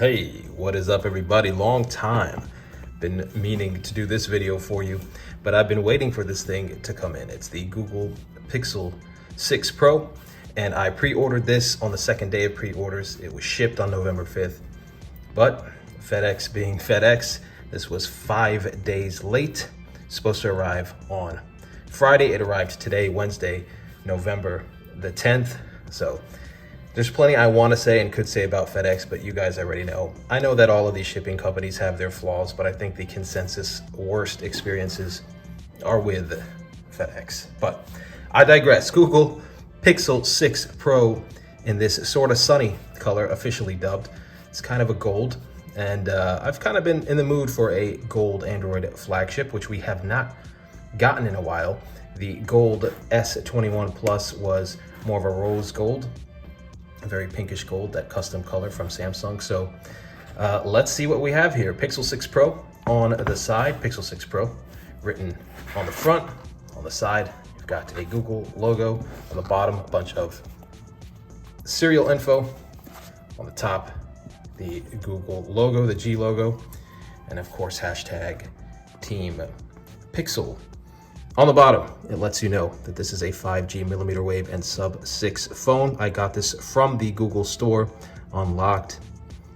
Hey, what is up everybody? Long time. Been meaning to do this video for you, but I've been waiting for this thing to come in. It's the Google Pixel 6 Pro, and I pre-ordered this on the second day of pre-orders. It was shipped on November 5th, but FedEx being FedEx, this was 5 days late. Supposed to arrive on Friday. It arrived today, Wednesday, November the 10th. So there's plenty I want to say and could say about FedEx, but you guys already know. I know that all of these shipping companies have their flaws, but I think the consensus worst experiences are with FedEx. But I digress. Google Pixel 6 Pro in this Sorta Sunny color, officially dubbed. It's kind of a gold, and I've kind of been in the mood for a gold Android flagship, which we have not gotten in a while. The gold S21 Plus was more of a rose gold, a very pinkish gold, that custom color from Samsung. So let's see what we have here. Pixel 6 Pro on the side, Pixel 6 Pro written on the front. On the side, you've got a Google logo. On the bottom, a bunch of serial info. On the top, the Google logo, the G logo, and of course, hashtag Team Pixel. On the bottom, it lets you know that this is a 5G millimeter wave and sub-6 phone. I got this from the Google store, unlocked,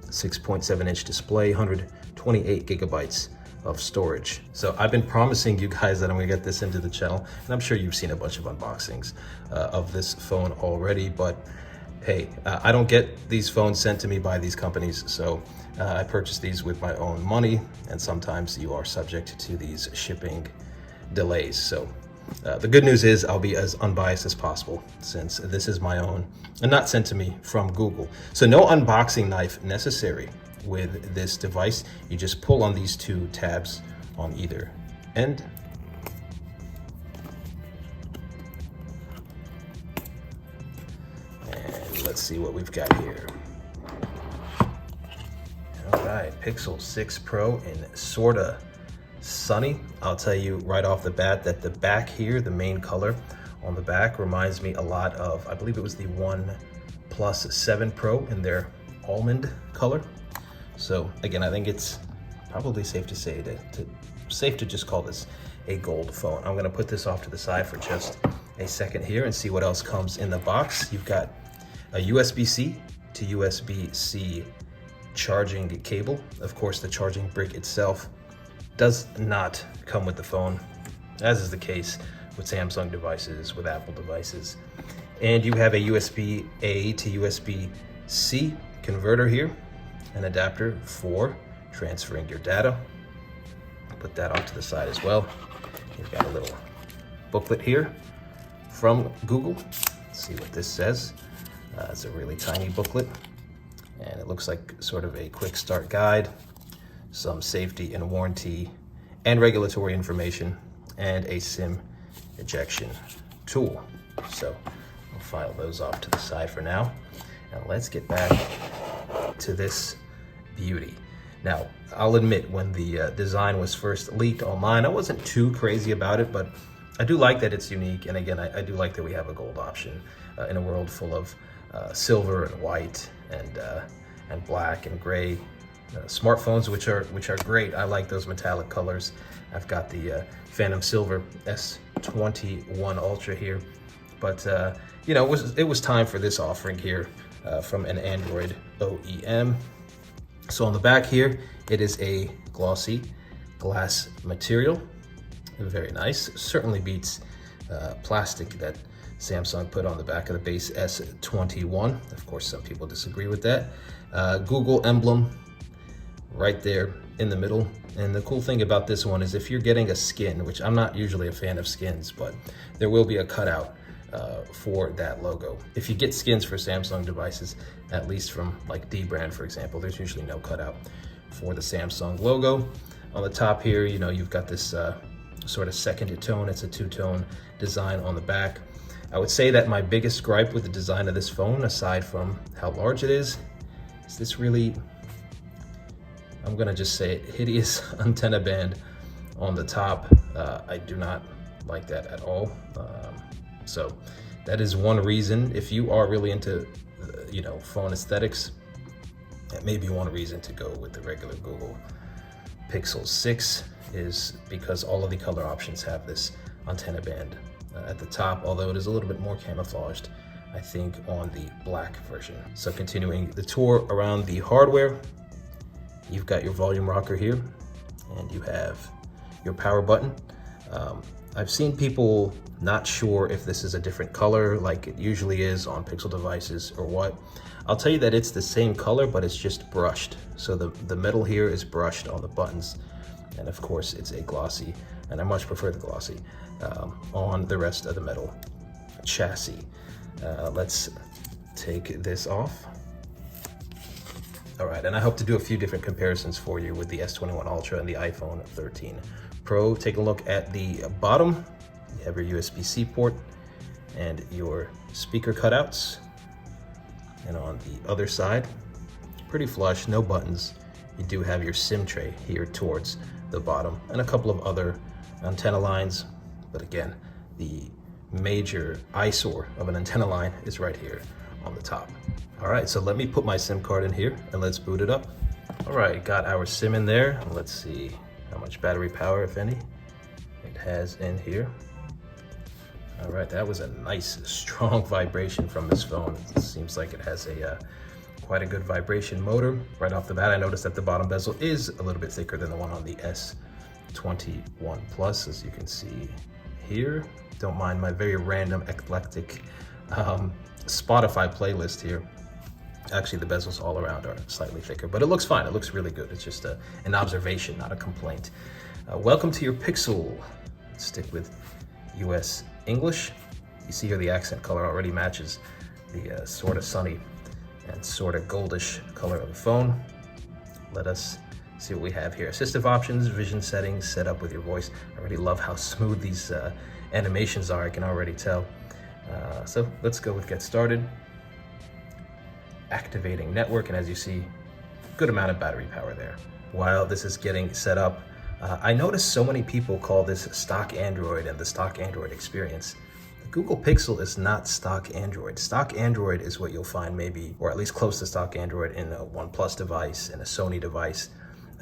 6.7-inch display, 128 gigabytes of storage. So I've been promising you guys that I'm gonna get this into the channel, and I'm sure you've seen a bunch of unboxings of this phone already, but hey, I don't get these phones sent to me by these companies, so I purchased these with my own money, and sometimes you are subject to these shipping delays. So the good news is I'll be as unbiased as possible, since this is my own and not sent to me from Google. So no unboxing knife necessary with this device. You just pull on these two tabs on either end. And let's see what we've got here. All right, Pixel 6 Pro in Sorta Sunny. I'll tell you right off the bat that the back here, the main color on the back, reminds me a lot of, I believe it was the OnePlus 7 Pro in their almond color. So again, I think it's probably safe to say safe to just call this a gold phone. I'm gonna put this off to the side for just a second here and see what else comes in the box. You've got a USB-C to USB-C charging cable. Of course, the charging brick itself does not come with the phone, as is the case with Samsung devices, with Apple devices. And you have a USB-A to USB-C converter here, an adapter for transferring your data. Put that off to the side as well. You've got a little booklet here from Google. Let's see what this says. It's a really tiny booklet, and it looks like sort of a quick start guide, some safety and warranty and regulatory information, and a SIM ejection tool. So we'll file those off to the side for now. And let's get back to this beauty. Now, I'll admit, when the design was first leaked online, I wasn't too crazy about it, but I do like that it's unique. And again, I do like that we have a gold option in a world full of silver and white and black and gray smartphones, which are great. I like those metallic colors. I've got the Phantom Silver S21 Ultra here, but you know, it was time for this offering here from an Android OEM. So on the back here, it is a glossy glass material, very nice. Certainly beats plastic that Samsung put on the back of the base S21. Of course, some people disagree with that. Google emblem right there in the middle. And the cool thing about this one is if you're getting a skin, which I'm not usually a fan of skins, but there will be a cutout for that logo. If you get skins for Samsung devices, at least from like D brand, for example, there's usually no cutout for the Samsung logo. On the top here, you know, you've got this sort of second tone. It's a two-tone design on the back. I would say that my biggest gripe with the design of this phone, aside from how large it is this really, I'm gonna just say it, hideous antenna band on the top. I do not like that at all. So that is one reason, if you are really into, you know, phone aesthetics, That may be one reason to go with the regular Google Pixel 6 is because all of the color options have this antenna band at the top, although it is a little bit more camouflaged, I think, on the black version. So continuing the tour around the hardware, you've got your volume rocker here, and you have your power button. I've seen people not sure if this is a different color like it usually is on Pixel devices or what. I'll tell you that it's the same color, but it's just brushed. So the metal here is brushed on the buttons, and of course it's a glossy, and I much prefer the glossy on the rest of the metal chassis. Let's take this off. All right, and I hope to do a few different comparisons for you with the S21 Ultra and the iPhone 13 Pro. Take a look at the bottom. You have your USB-C port and your speaker cutouts. And on the other side, pretty flush, no buttons. You do have your SIM tray here towards the bottom and a couple of other antenna lines. But again, the major eyesore of an antenna line is right here on the top. All right, so let me put my SIM card in here and let's boot it up. All right, got our SIM in there. Let's see how much battery power, if any, it has in here. All right, that was a nice, strong vibration from this phone. It seems like it has a quite a good vibration motor. Right off the bat, I noticed that the bottom bezel is a little bit thicker than the one on the S21 Plus, as you can see here. Don't mind my very random, eclectic Spotify playlist here. Actually, the bezels all around are slightly thicker, but it looks fine. It looks really good. It's just an observation, not a complaint. Welcome to your Pixel. Let's stick with US English. You see here the accent color already matches the Sorta Sunny and sorta goldish color of the phone. Let us see what we have here. Assistive options, vision settings, set up with your voice. I already love how smooth these animations are, I can already tell. So let's go with get started. Activating network, and as you see, good amount of battery power there. While this is getting set up, I noticed so many people call this stock Android and the stock Android experience. The Google Pixel is not stock Android. Stock Android is what you'll find maybe, or at least close to stock Android, in a OnePlus device, in a Sony device,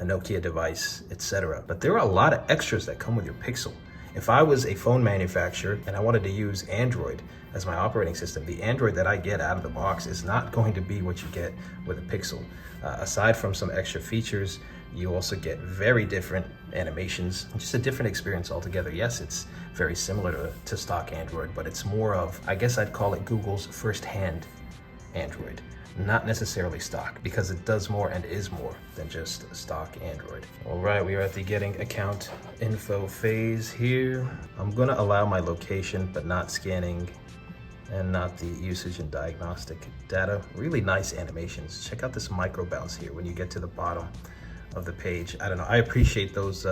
a Nokia device, etc. But there are a lot of extras that come with your Pixel. If I was a phone manufacturer and I wanted to use Android as my operating system, the Android that I get out of the box is not going to be what you get with a Pixel. Aside from some extra features, you also get very different animations, just a different experience altogether. Yes, it's very similar to stock Android, but it's more of, I guess I'd call it Google's first-hand Android. Not necessarily stock, because it does more and is more than just stock Android. All right, we are at the getting account info phase here. I'm gonna allow my location, but not scanning and not the usage and diagnostic data. Really nice animations. Check out this micro bounce here when you get to the bottom of the page. I don't know, I appreciate those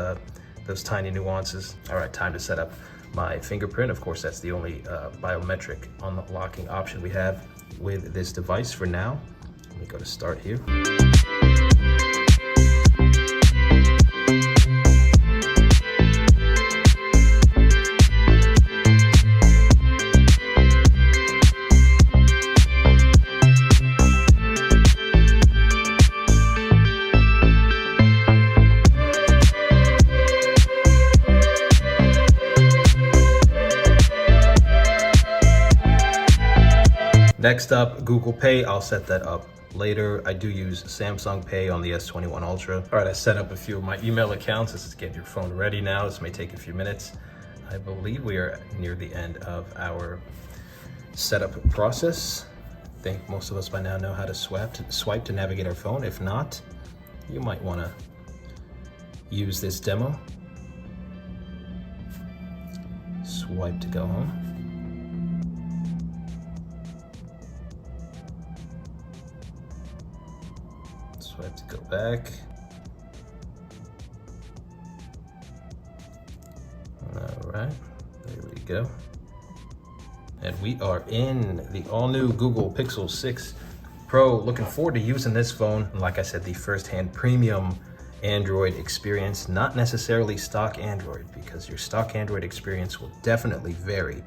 tiny nuances. All right, time to set up my fingerprint. Of course, that's the only biometric unlocking option we have with this device for now. Let me go to start here. Next up, Google Pay. I'll set that up later. I do use Samsung Pay on the S21 Ultra. All right, I set up a few of my email accounts. This is get your phone ready now. This may take a few minutes. I believe we are near the end of our setup process. I think most of us by now know how to swipe to navigate our phone. If not, you might want to use this demo. Swipe to go home. Swipe to go back. All right, there we go. And we are in the all-new Google Pixel 6 Pro. Looking forward to using this phone. Like I said, the first-hand premium Android experience, not necessarily stock Android, because your stock Android experience will definitely vary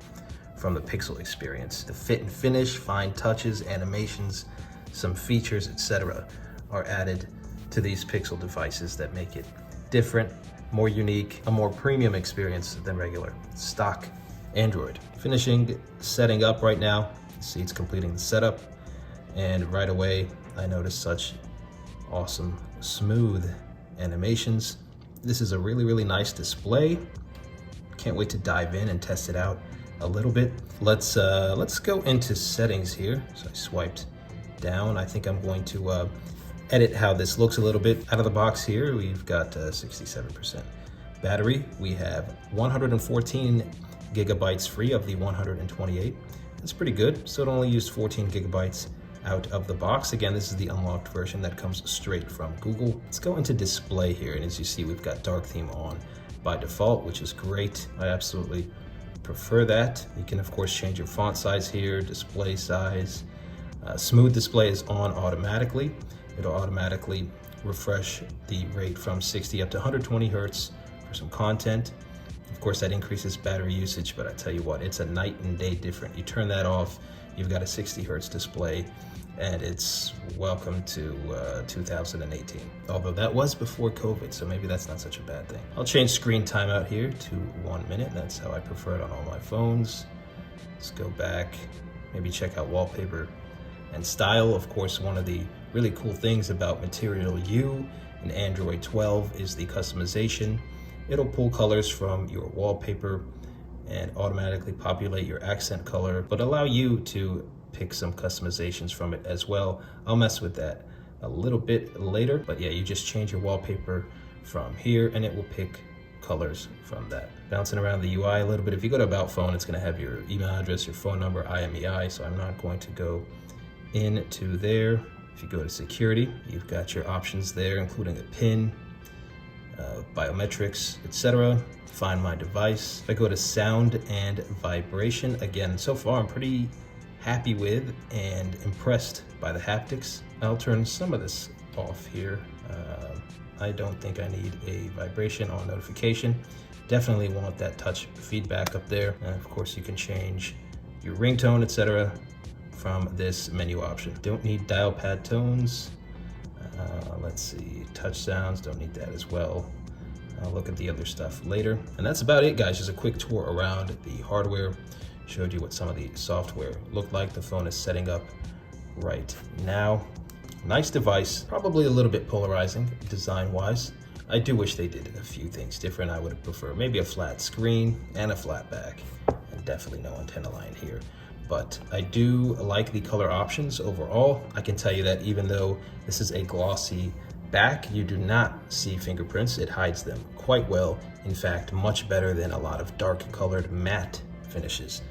from the Pixel experience. The fit and finish, fine touches, animations, some features, etc., are added to these Pixel devices that make it different, more unique, a more premium experience than regular stock Android. Finishing setting up right now. See, it's completing the setup, and right away I noticed such awesome smooth animations. This is a really nice display. Can't wait to dive in and test it out a little bit. Let's go into settings here. So I swiped down. I think I'm going to edit how this looks a little bit. Out of the box here, we've got 67% battery. We have 114 gigabytes free of the 128. That's pretty good. So it only used 14 gigabytes out of the box. Again, this is the unlocked version that comes straight from Google. Let's go into display here, and as you see, we've got dark theme on by default, which is great. I absolutely prefer that. You can of course change your font size here, display size. Smooth display is on automatically. It'll automatically refresh the rate from 60 up to 120 hertz for some content. Of course, that increases battery usage, but I tell you what, it's a night and day different. You turn that off, you've got a 60 hertz display, and it's welcome to 2018. Although that was before COVID, so maybe that's not such a bad thing. I'll change screen timeout here to 1 minute. That's how I prefer it on all my phones. Let's go back, maybe check out wallpaper and style. Of course, one of the really cool things about Material U in Android 12 is the customization. It'll pull colors from your wallpaper and automatically populate your accent color, but allow you to pick some customizations from it as well. I'll mess with that a little bit later, but yeah, you just change your wallpaper from here and it will pick colors from that. Bouncing around the UI a little bit, if you go to About Phone, it's gonna have your email address, your phone number, IMEI, so I'm not going to go into there. If you go to security, you've got your options there, including a PIN, biometrics, etc. Find my device. If I go to sound and vibration, again, so far I'm pretty happy with and impressed by the haptics. I'll turn some of this off here. I don't think I need a vibration on notification. Definitely want that touch feedback up there. And of course you can change your ringtone, etc. from this menu option. Don't need dial pad tones. Let's see, touch sounds, don't need that as well. I'll look at the other stuff later. And that's about it, guys. Just a quick tour around the hardware. Showed you what some of the software looked like. The phone is setting up right now. Nice device, probably a little bit polarizing design-wise. I do wish they did a few things different. I would have preferred maybe a flat screen and a flat back, and definitely no antenna line here. But I do like the color options overall. I can tell you that even though this is a glossy back, you do not see fingerprints. It hides them quite well. In fact, much better than a lot of dark colored matte finishes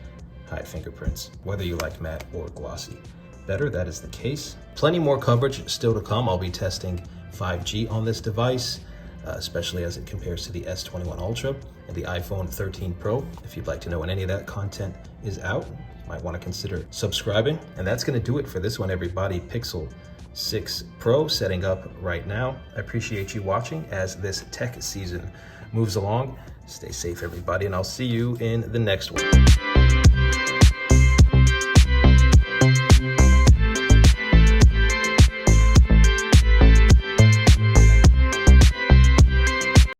hide fingerprints, whether you like matte or glossy. Better, that is the case. Plenty more coverage still to come. I'll be testing 5G on this device, especially as it compares to the S21 Ultra and the iPhone 13 Pro. If you'd like to know when any of that content is out, you might want to consider subscribing. And that's going to do it for this one, everybody. Pixel 6 Pro setting up right now. I appreciate you watching as this tech season moves along. Stay safe, everybody, and I'll see you in the next one.